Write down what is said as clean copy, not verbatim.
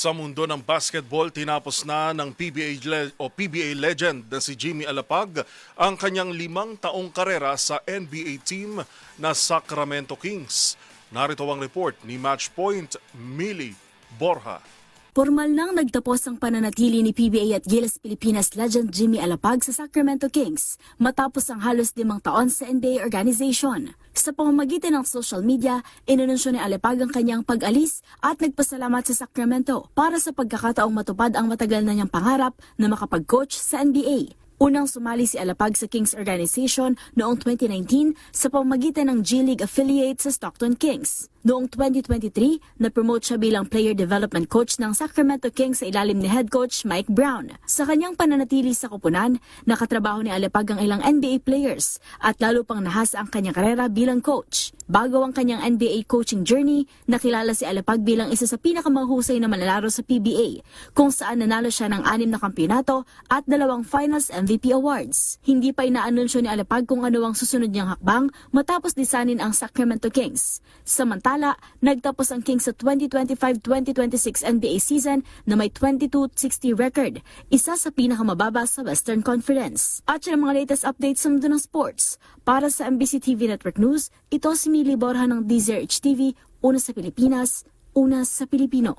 Sa mundo ng basketball, tinapos na ng PBA legend na si Jimmy Alapag ang kanyang 5 taong karera sa NBA team na Sacramento Kings. Narito ang report ni Matchpoint Millie Borja. Formal nang nagtapos ang pananatili ni PBA at Gilas Pilipinas legend Jimmy Alapag sa Sacramento Kings matapos ang halos 5 taon sa NBA organization. Sa pamamagitan ng social media, inanunsyo ni Alapag ang kanyang pag-alis at nagpasalamat sa Sacramento para sa pagkakataong matupad ang matagal na niyang pangarap na makapag-coach sa NBA. Unang sumali si Alapag sa Kings organization noong 2019 sa pamamagitan ng G-League affiliate sa Stockton Kings. Noong 2023, na-promote siya bilang player development coach ng Sacramento Kings sa ilalim ni head coach Mike Brown. Sa kanyang pananatili sa koponan, nakatrabaho ni Alapag ang ilang NBA players at lalo pang nahasa ang kanyang karera bilang coach. Bago ang kanyang NBA coaching journey, nakilala si Alapag bilang isa sa pinakamahusay na manlalaro sa PBA, kung saan nanalo siya ng 6 na kampyonato at 2 Finals MVP awards. Hindi pa inaanunsyo ni Alapag kung ano ang susunod niyang hakbang matapos lisanin ang Sacramento Kings. Samantala, nagtapos ang Kings sa 2025-2026 NBA season na may 22-60 record, isa sa pinakamababa sa Western Conference. At yan ang mga latest updates sa mundo ng sports. Para sa MBC TV Network News, ito si Millie Borja ng DZRH TV, una sa Pilipinas, una sa Pilipino.